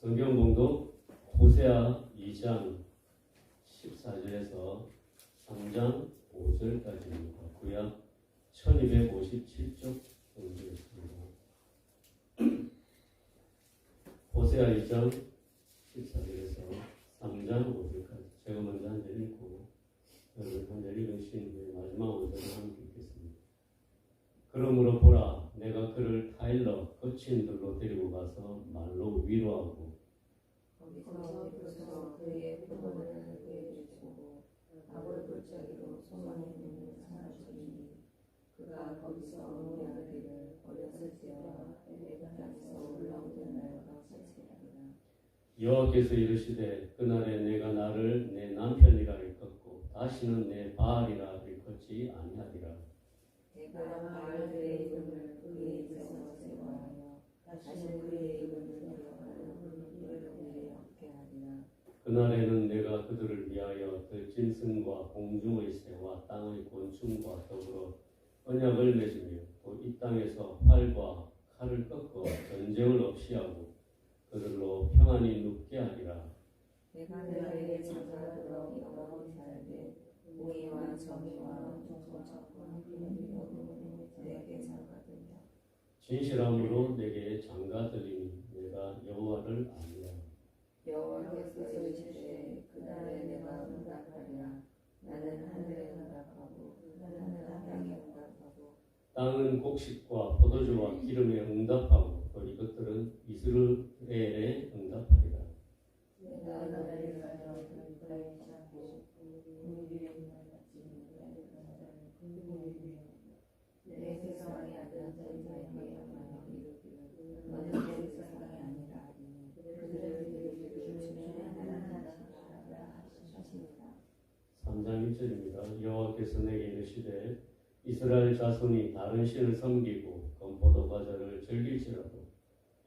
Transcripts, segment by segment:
성경 봉독 호세아 2장 14절에서 3장 5절까지입니다. 구약 1257쪽 정도였습니다. 호세아 2장 14절에서 3장 5절까지 제가 먼저 한 절 읽고 여러분 한 절 읽으신 후에 마지막 5절을 함께 읽겠습니다. 그러므로 보라, 내가 그를 타일러 거친 들로 데리고 가서 말로 위로하고 거기서 그의 부모는 그에게 주고 아골 골짜기로 소망에 있는 산을 그가 거기서 노래하기를 어렸을 때와 내가 땅에서 올라오던 날과 같으리라. 여호와께서 이르시되 그날에 내가 나를 내 남편이라 일컫고 다시는 내 바알이라 일컫지 아니하리라. 내가 바알의 이름을 그의 입에서 제거하여 다시는 그의 이름을 기억하여 이르게 없게 하리라. 그날에는 내가 그들을 위하여 들짐승과 공중의 새와 땅의 곤충과 더불어 언약을 맺으며 또 이 땅에서 활과 칼을 꺾어 전쟁을 없이 하고 그들로 평안히 눕게 하리라. 내가 내게 장사하도록 영원히 살되 공의와 정의와 동서적과 내게 장가들이라. 진실함으로 내게 장가들이니 내가 여호와를 아니라. 여호와께서 이르시되 그날에 내가 응답하리라. 나는 하늘에 응답하고 나는 땅에 응답하고 땅은 곡식과 포도주와 기름에 응답하고 또 이것들은 이스라엘에 응답하리라. 내가 나를 위하여 그들의 찾고 공의를 받지 내 세상에 앉은 자에게 영광을 이루기를 너는 내 세상이 아니라 그들을 주님의 하나님이라 하시니라. 3장 1절입니다. 여호와께서 내게 이르시되 이스라엘 자손이 다른 신을 섬기고 건포도 과자를 즐길지라도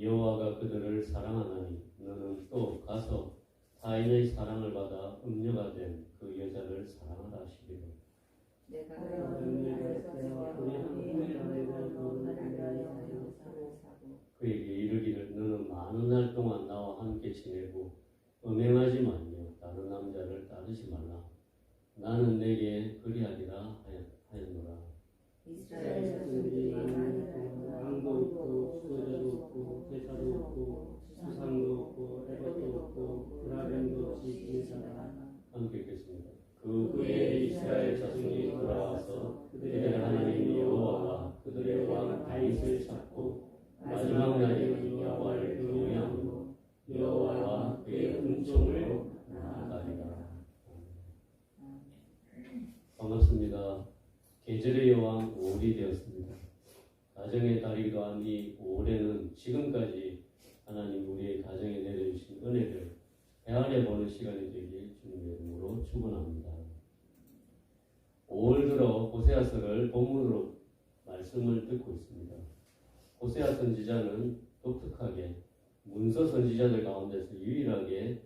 여호와가 그들을 사랑하나니 너는 또 가서 타인의 사랑을 받아 음녀가 된 그 여자를 사랑하라 하시리라. 내가 그에게 이르기를 너는 많은 날 동안 나와 함께 지내고 음행하지 말며 다른 남자를 따르지 말라. 나는 내게 그리하리라 하였노라. 이스라엘 자손들이 왕도 없고 수호자도 없고 제사도 없고 수상도 없고 에봇도 없고 브라벤도 없이 지내다가 함께 읽겠습니다. 그 후에 이스라엘 자손이 돌아와서 그들의 하나님 여호와와 그들의 왕 다윗을 찾고 마지막 날에는 여호와를 경외하고 여호와와 그의 은총을 나아가리라. 반갑습니다. 계절의 여왕 5월이 되었습니다. 가정의 달이기도 한 이 5월에는 지금까지 하나님 우리의 가정에 내려주신 은혜를 헤아려 보는 시간이 되길 주님의 이름으로 축원합니다. 5월 들어 호세아서를 본문으로 말씀을 듣고 있습니다. 호세아 선지자는 독특하게 문서 선지자들 가운데서 유일하게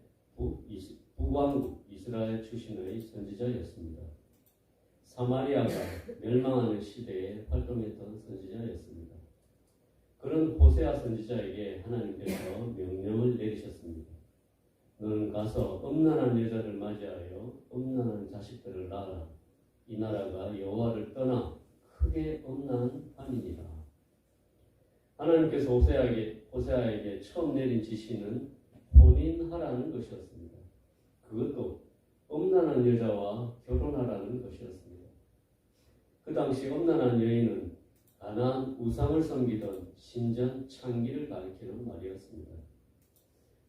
북왕국 이스라엘 출신의 선지자였습니다. 사마리아가 멸망하는 시대에 활동했던 선지자였습니다. 그런 호세아 선지자에게 하나님께서 명령을 내리셨습니다. 너는 가서 음란한 여자를 맞이하여 음란한 자식들을 낳아라. 이 나라가 여호와를 떠나 크게 음란함이니라. 하나님께서 호세아에게 처음 내린 지시는 혼인하라는 것이었습니다. 그것도 음란한 여자와 결혼하라는 것이었습니다. 그 당시 음란한 여인은 가나안 우상을 섬기던 신전 창기를 가리키는 말이었습니다.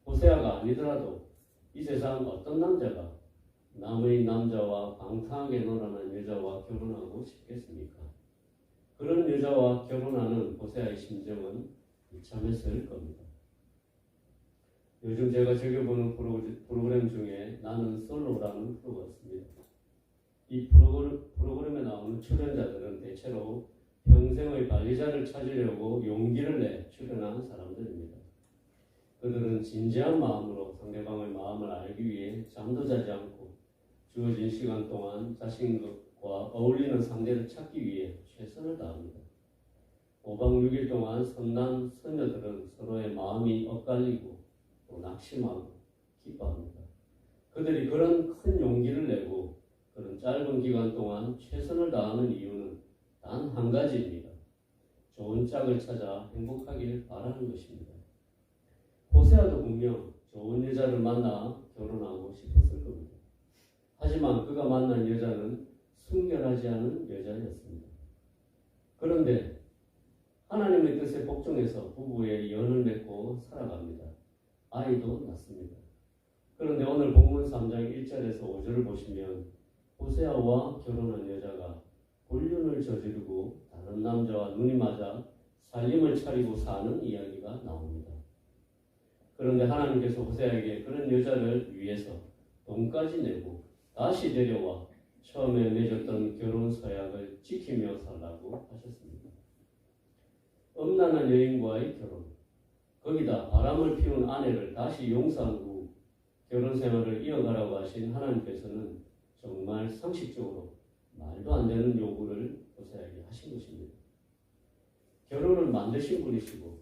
호세아가 아니더라도 이 세상 어떤 남자가 남의 남자와 방탕하게 놀아난 여자와 결혼하고 싶겠습니까? 그런 여자와 결혼하는 호세아의 심정은 비참했을 겁니다. 요즘 제가 즐겨보는 프로그램 중에 나는 솔로라는 프로가 있습니다. 이 프로그램에 나오는 출연자들은 대체로 평생의 관리자를 찾으려고 용기를 내 출연하는 사람들입니다. 그들은 진지한 마음으로 상대방의 마음을 알기 위해 잠도 자지 않고 주어진 시간 동안 자신과 어울리는 상대를 찾기 위해 최선을 다합니다. 5박 6일 동안 선남, 선녀들은 서로의 마음이 엇갈리고 또 두려워하고 낙심하고 기뻐합니다. 그들이 그런 큰 용기를 내고 그런 짧은 기간 동안 최선을 다하는 이유는 단 한 가지입니다. 좋은 짝을 찾아 행복하길 바라는 것입니다. 호세아도 분명 좋은 여자를 만나 결혼하고 싶었을 겁니다. 하지만 그가 만난 여자는 순결하지 않은 여자였습니다. 그런데 하나님의 뜻에 복종해서 부부의 연을 맺고 살아갑니다. 아이도 낳습니다. 그런데 오늘 본문 3장 1절에서 5절을 보시면 호세아와 결혼한 여자가 불륜을 저지르고 다른 남자와 눈이 맞아 살림을 차리고 사는 이야기가 나옵니다. 그런데 하나님께서 호세아에게 그런 여자를 위해서 돈까지 내고 다시 데려와 처음에 맺었던 결혼 서약을 지키며 살라고 하셨습니다. 음란한 여인과의 결혼, 거기다 바람을 피운 아내를 다시 용서한 후 결혼 생활을 이어가라고 하신 하나님께서는 정말 상식적으로 말도 안 되는 요구를 호세아에게 하신 것입니다. 결혼을 만드신 분이시고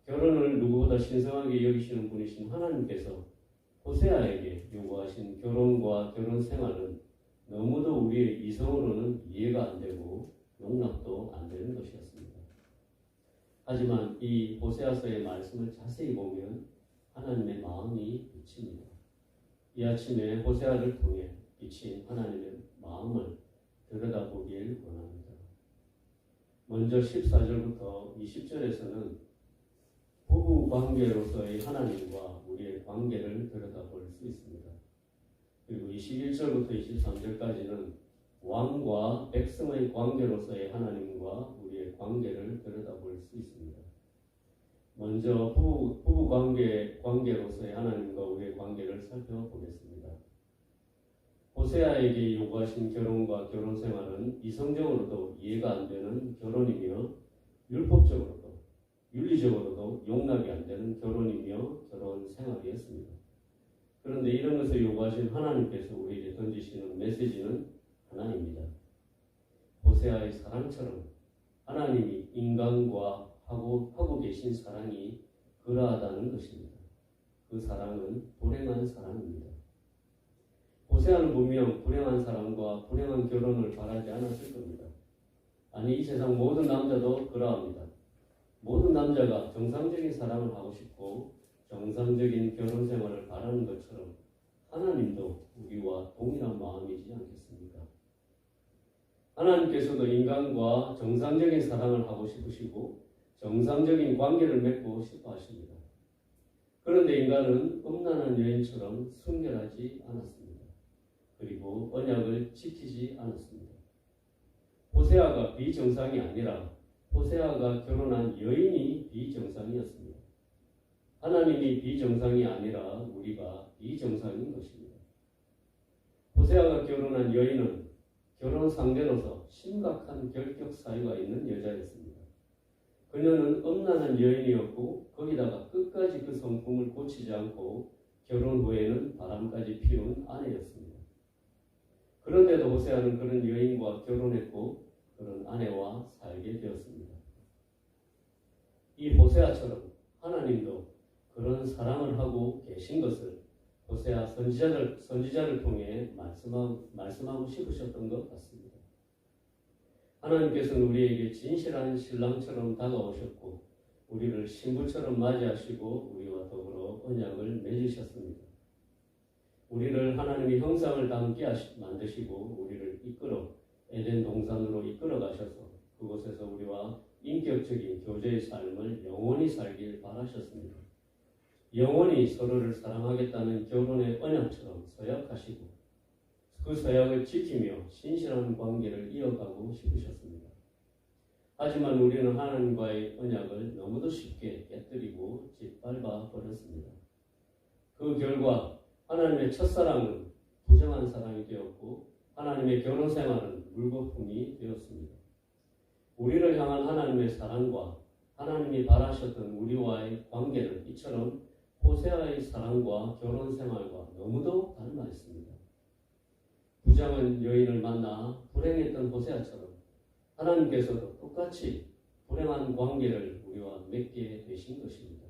결혼을 누구보다 신성하게 여기시는 분이신 하나님께서 호세아에게 요구하신 결혼과 결혼 생활은 너무도 우리의 이성으로는 이해가 안 되고 용납도 안 되는 것이었습니다. 하지만 이 호세아서의 말씀을 자세히 보면 하나님의 마음이 비칩니다. 이 아침에 호세아를 통해 비친 하나님의 마음을 들여다보길 원합니다. 먼저 14절부터 20절에서는 부부 관계로서의 하나님과 우리의 관계를 들여다볼 수 있습니다. 그리고 21절부터 23절까지는 왕과 백성의 관계로서의 하나님과 우리의 관계를 들여다볼 수 있습니다. 먼저 부부 관계로서의 하나님과 우리의 관계를 살펴보겠습니다. 호세아에게 요구하신 결혼과 결혼 생활은 이성적으로도 이해가 안 되는 결혼이며 율법적으로도 윤리적으로도 용납이 안 되는 결혼이며 결혼 생활이었습니다. 그런데 이런 것을 요구하신 하나님께서 우리에게 던지시는 메시지는 하나입니다. 호세아의 사랑처럼 하나님이 인간과 하고 계신 사랑이 그러하다는 것입니다. 그 사랑은 불행한 사랑입니다. 호세아는 분명 불행한 사람과 불행한 결혼을 바라지 않았을 겁니다. 아니, 이 세상 모든 남자도 그러합니다. 모든 남자가 정상적인 사랑을 하고 싶고 정상적인 결혼 생활을 바라는 것처럼 하나님도 우리와 동일한 마음이지 않겠습니까? 하나님께서도 인간과 정상적인 사랑을 하고 싶으시고 정상적인 관계를 맺고 싶어 하십니다. 그런데 인간은 음란한 여인처럼 순결하지 않았습니다. 그리고 언약을 지키지 않았습니다. 호세아가 비정상이 아니라 호세아가 결혼한 여인이 비정상이었습니다. 하나님이 비정상이 아니라 우리가 비정상인 것입니다. 호세아가 결혼한 여인은 결혼 상대로서 심각한 결격 사유가 있는 여자였습니다. 그녀는 음란한 여인이었고 거기다가 끝까지 그 성품을 고치지 않고 결혼 후에는 바람까지 피운 아내였습니다. 그런데도 호세아는 그런 여인과 결혼했고 그런 아내와 살게 되었습니다. 이 호세아처럼 하나님도 그런 사랑을 하고 계신 것을 호세아 선지자를 통해 말씀하고 싶으셨던 것 같습니다. 하나님께서는 우리에게 진실한 신랑처럼 다가오셨고 우리를 신부처럼 맞이하시고 우리와 더불어 언약을 맺으셨습니다. 우리를 하나님의 형상을 담게 만드시고 우리를 이끌어 에덴 동산으로 이끌어 가셔서 그곳에서 우리와 인격적인 교제의 삶을 영원히 살길 바라셨습니다. 영원히 서로를 사랑하겠다는 결혼의 언약처럼 서약하시고 그 서약을 지키며 신실한 관계를 이어가고 싶으셨습니다. 하지만 우리는 하나님과의 언약을 너무도 쉽게 깨뜨리고 짓밟아 버렸습니다. 그 결과 하나님의 첫사랑은 부정한 사랑이 되었고 하나님의 결혼 생활은 물거품이 되었습니다. 우리를 향한 하나님의 사랑과 하나님이 바라셨던 우리와의 관계는 이처럼 호세아의 사랑과 결혼 생활과 너무도 닮아 있습니다. 부정한 여인을 만나 불행했던 호세아처럼 하나님께서도 똑같이 불행한 관계를 우리와 맺게 되신 것입니다.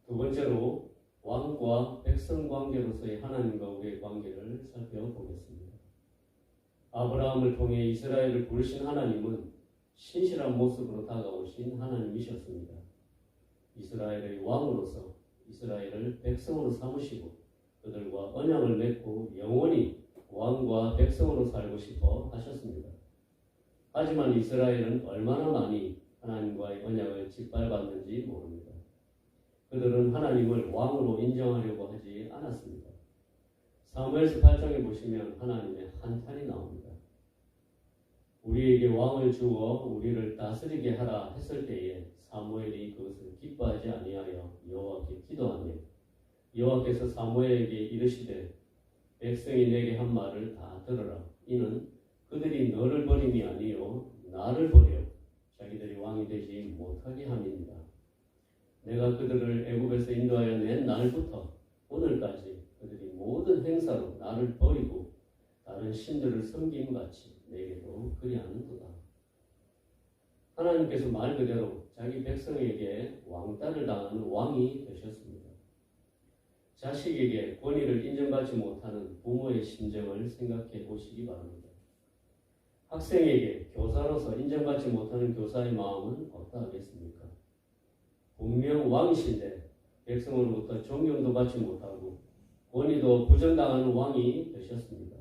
두 번째로 왕과 백성 관계로서의 하나님과 우리의 관계를 살펴보겠습니다. 아브라함을 통해 이스라엘을 부르신 하나님은 신실한 모습으로 다가오신 하나님이셨습니다. 이스라엘의 왕으로서 이스라엘을 백성으로 삼으시고 그들과 언약을 맺고 영원히 왕과 백성으로 살고 싶어 하셨습니다. 하지만 이스라엘은 얼마나 많이 하나님과의 언약을 짓밟았는지 모릅니다. 그들은 하나님을 왕으로 인정하려고 하지 않았습니다. 사무엘서 8장에 보시면 하나님의 한탄이 나옵니다. 우리에게 왕을 주어 우리를 다스리게 하라 했을 때에 사무엘이 그것을 기뻐하지 아니하여 여호와께 기도하며 여호와께서 사무엘에게 이르시되 백성이 내게 한 말을 다 들으라. 이는 그들이 너를 버림이 아니요 나를 버려 자기들이 왕이 되지 못하게 함이니라. 내가 그들을 애굽에서 인도하여 낸 날부터 오늘까지 그들이 모든 행사로 나를 버리고 다른 신들을 섬김같이 내게도 그리하는도다. 하나님께서 말 그대로 자기 백성에게 왕따를 당하는 왕이 되셨습니다. 자식에게 권위를 인정받지 못하는 부모의 심정을 생각해 보시기 바랍니다. 학생에게 교사로서 인정받지 못하는 교사의 마음은 어떠하겠습니까? 분명 왕이신데 백성으로부터 존경도 받지 못하고 권위도 부정당하는 왕이 되셨습니다.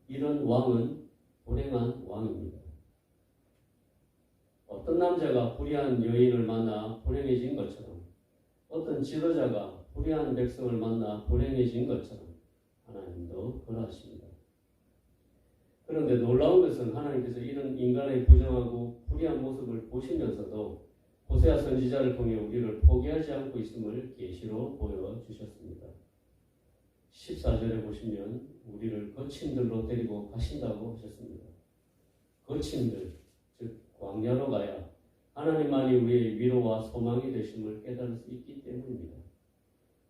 이런 왕은 불행한 왕입니다. 어떤 남자가 불의한 여인을 만나 불행해진 것처럼 어떤 지도자가 불의한 백성을 만나 불행해진 것처럼 하나님도 그러하십니다. 그런데 놀라운 것은 하나님께서 이런 인간의 부정하고 불의한 모습을 보시면서도 호세아 선지자를 통해 우리를 포기하지 않고 있음을 계시로 보여주셨습니다. 14절에 보시면 우리를 거친들로 데리고 가신다고 하셨습니다. 거친들, 즉 광야로 가야 하나님만이 우리의 위로와 소망이 되심을 깨달을 수 있기 때문입니다.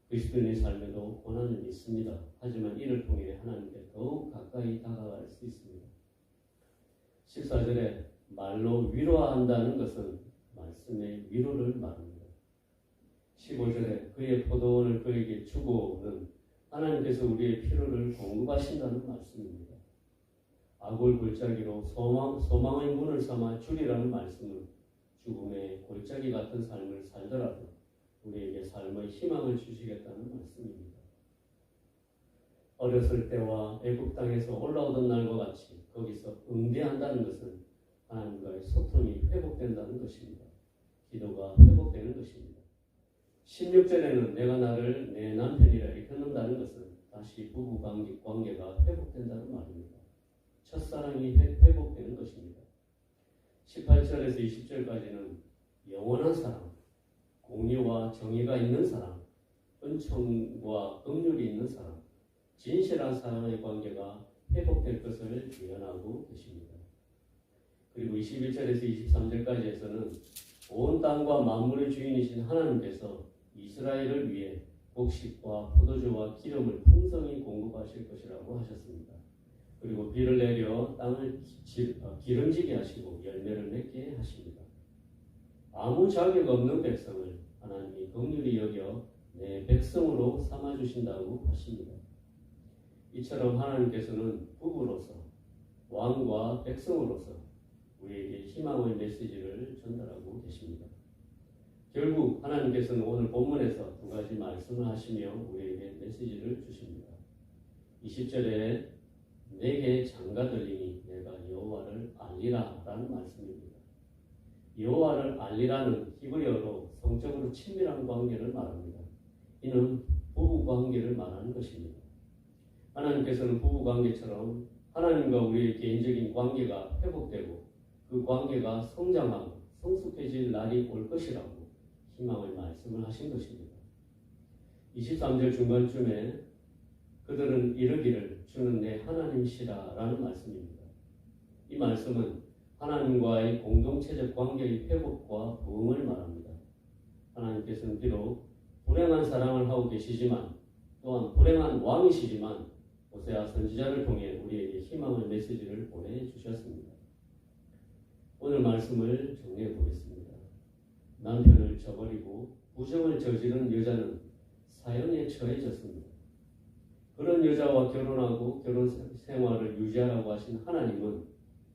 그리스도인의 삶에도 고난은 있습니다. 하지만 이를 통해 하나님께 더욱 가까이 다가갈 수 있습니다. 14절에 말로 위로한다는 것은 말씀의 위로를 말합니다. 15절에 그의 포도원을 그에게 주고는 하나님께서 우리의 필요를 공급하신다는 말씀입니다. 악을 골짜기로 소망의 문을 삼아 주리라는 말씀은 죽음의 골짜기 같은 삶을 살더라도 우리에게 삶의 희망을 주시겠다는 말씀입니다. 어렸을 때와 애굽 땅에서 올라오던 날과 같이 거기서 응대한다는 것은 하나님과의 소통이 회복된다는 것입니다. 기도가 회복되는 것입니다. 16절에는 내가 나를 내 남편이라 일컫는다는 것은 다시 부부 관계가 회복된다는 말입니다. 첫사랑이 회복되는 것입니다. 18절에서 20절까지는 영원한 사랑, 공의와 정의가 있는 사랑, 은총과 긍휼이 있는 사랑, 진실한 사랑의 관계가 회복될 것을 예언하고 계십니다. 그리고 21절에서 23절까지에서는 온 땅과 만물의 주인이신 하나님께서 이스라엘을 위해 곡식과 포도주와 기름을 풍성히 공급하실 것이라고 하셨습니다. 그리고 비를 내려 땅을 기름지게 하시고 열매를 맺게 하십니다. 아무 자격 없는 백성을 하나님이 긍휼히 여겨 내 백성으로 삼아주신다고 하십니다. 이처럼 하나님께서는 부부로서 왕과 백성으로서 우리에게 희망의 메시지를 전달하고 계십니다. 결국 하나님께서는 오늘 본문에서 두 가지 말씀을 하시며 우리에게 메시지를 주십니다. 20절에 내게 장가 들리니 내가 여호와를 알리라 라는 말씀입니다. 여호와를 알리라는 히브리어로 성적으로 친밀한 관계를 말합니다. 이는 부부 관계를 말하는 것입니다. 하나님께서는 부부 관계처럼 하나님과 우리의 개인적인 관계가 회복되고 그 관계가 성장하고 성숙해질 날이 올 것이라고 희망의 말씀을 하신 것입니다. 23절 중간쯤에 그들은 이르기를 주는 내 하나님이시라 라는 말씀입니다. 이 말씀은 하나님과의 공동체적 관계의 회복과 부흥을 말합니다. 하나님께서는 비록 불행한 사랑을 하고 계시지만 또한 불행한 왕이시지만 호세아 선지자를 통해 우리에게 희망의 메시지를 보내주셨습니다. 오늘 말씀을 정리해 보겠습니다. 남편을 저버리고 부정을 저지른 여자는 사형에 처해졌습니다. 그런 여자와 결혼하고 결혼 생활을 유지하라고 하신 하나님은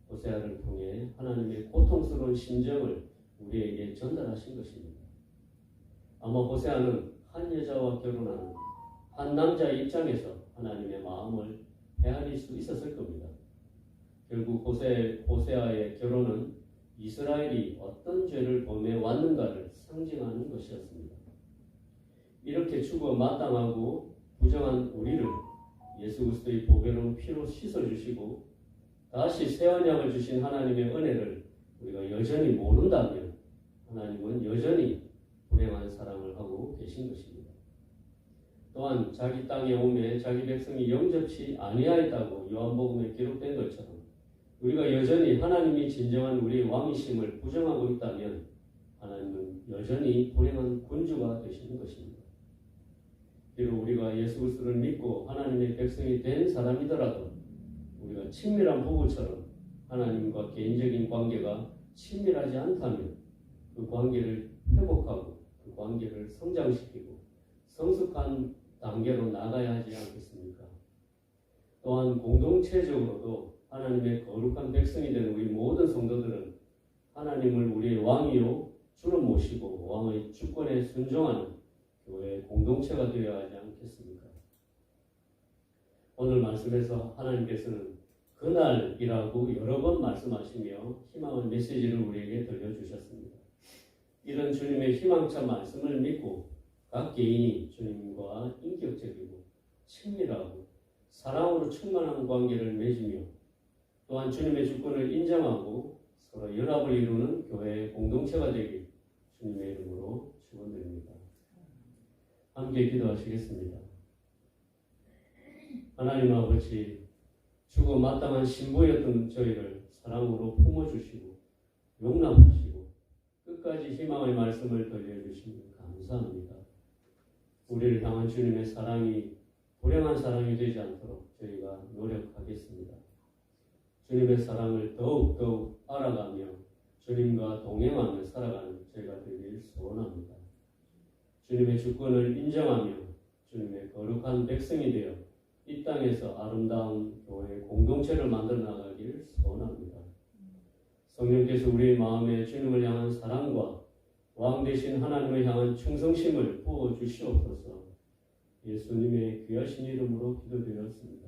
호세아를 통해 하나님의 고통스러운 심정을 우리에게 전달하신 것입니다. 아마 호세아는 한 여자와 결혼하는 한 남자의 입장에서 하나님의 마음을 헤아릴 수 있었을 겁니다. 결국 호세아의 결혼은 이스라엘이 어떤 죄를 범해 왔는가를 상징하는 것이었습니다. 이렇게 죽어 마땅하고 부정한 우리를 예수 그리스도의 보배로운 피로 씻어주시고 다시 새 언약을 주신 하나님의 은혜를 우리가 여전히 모른다면 하나님은 여전히 불행한 사랑을 하고 계신 것입니다. 또한 자기 땅에 오매 자기 백성이 영접치 아니하였다고 요한복음에 기록된 것처럼 우리가 여전히 하나님이 진정한 우리의 왕이심을 부정하고 있다면 하나님은 여전히 불행한 군주가 되시는 것입니다. 비록 우리가 예수 그리스도를 믿고 하나님의 백성이 된 사람이더라도 우리가 친밀한 부부처럼 하나님과 개인적인 관계가 친밀하지 않다면 그 관계를 회복하고 그 관계를 성장시키고 성숙한 단계로 나가야 하지 않겠습니까? 또한 공동체적으로도 하나님의 거룩한 백성이 된 우리 모든 성도들은 하나님을 우리의 왕이요 주로 모시고 왕의 주권에 순종하는 교회의 공동체가 되어야 하지 않겠습니까? 오늘 말씀에서 하나님께서는 그날이라고 여러 번 말씀하시며 희망의 메시지를 우리에게 들려주셨습니다. 이런 주님의 희망찬 말씀을 믿고 각 개인이 주님과 인격적이고 친밀하고 사랑으로 충만한 관계를 맺으며 또한 주님의 주권을 인정하고 서로 연합을 이루는 교회의 공동체가 되길 주님의 이름으로 축원드립니다. 함께 기도하시겠습니다. 하나님 아버지, 죽어 마땅한 신부였던 저희를 사랑으로 품어주시고 용납하시고 끝까지 희망의 말씀을 들려주시니 감사합니다. 우리를 향한 주님의 사랑이 불행한 사랑이 되지 않도록 저희가 노력하겠습니다. 주님의 사랑을 더욱 알아가며 주님과 동행하며 살아가는 저희가 되길 소원합니다. 주님의 주권을 인정하며 주님의 거룩한 백성이 되어 이 땅에서 아름다운 교회 공동체를 만들어 나가길 소원합니다. 성령께서 우리의 마음에 주님을 향한 사랑과 왕 되신 하나님을 향한 충성심을 부어 주시옵소서. 예수님의 귀하신 이름으로 기도드렸습니다.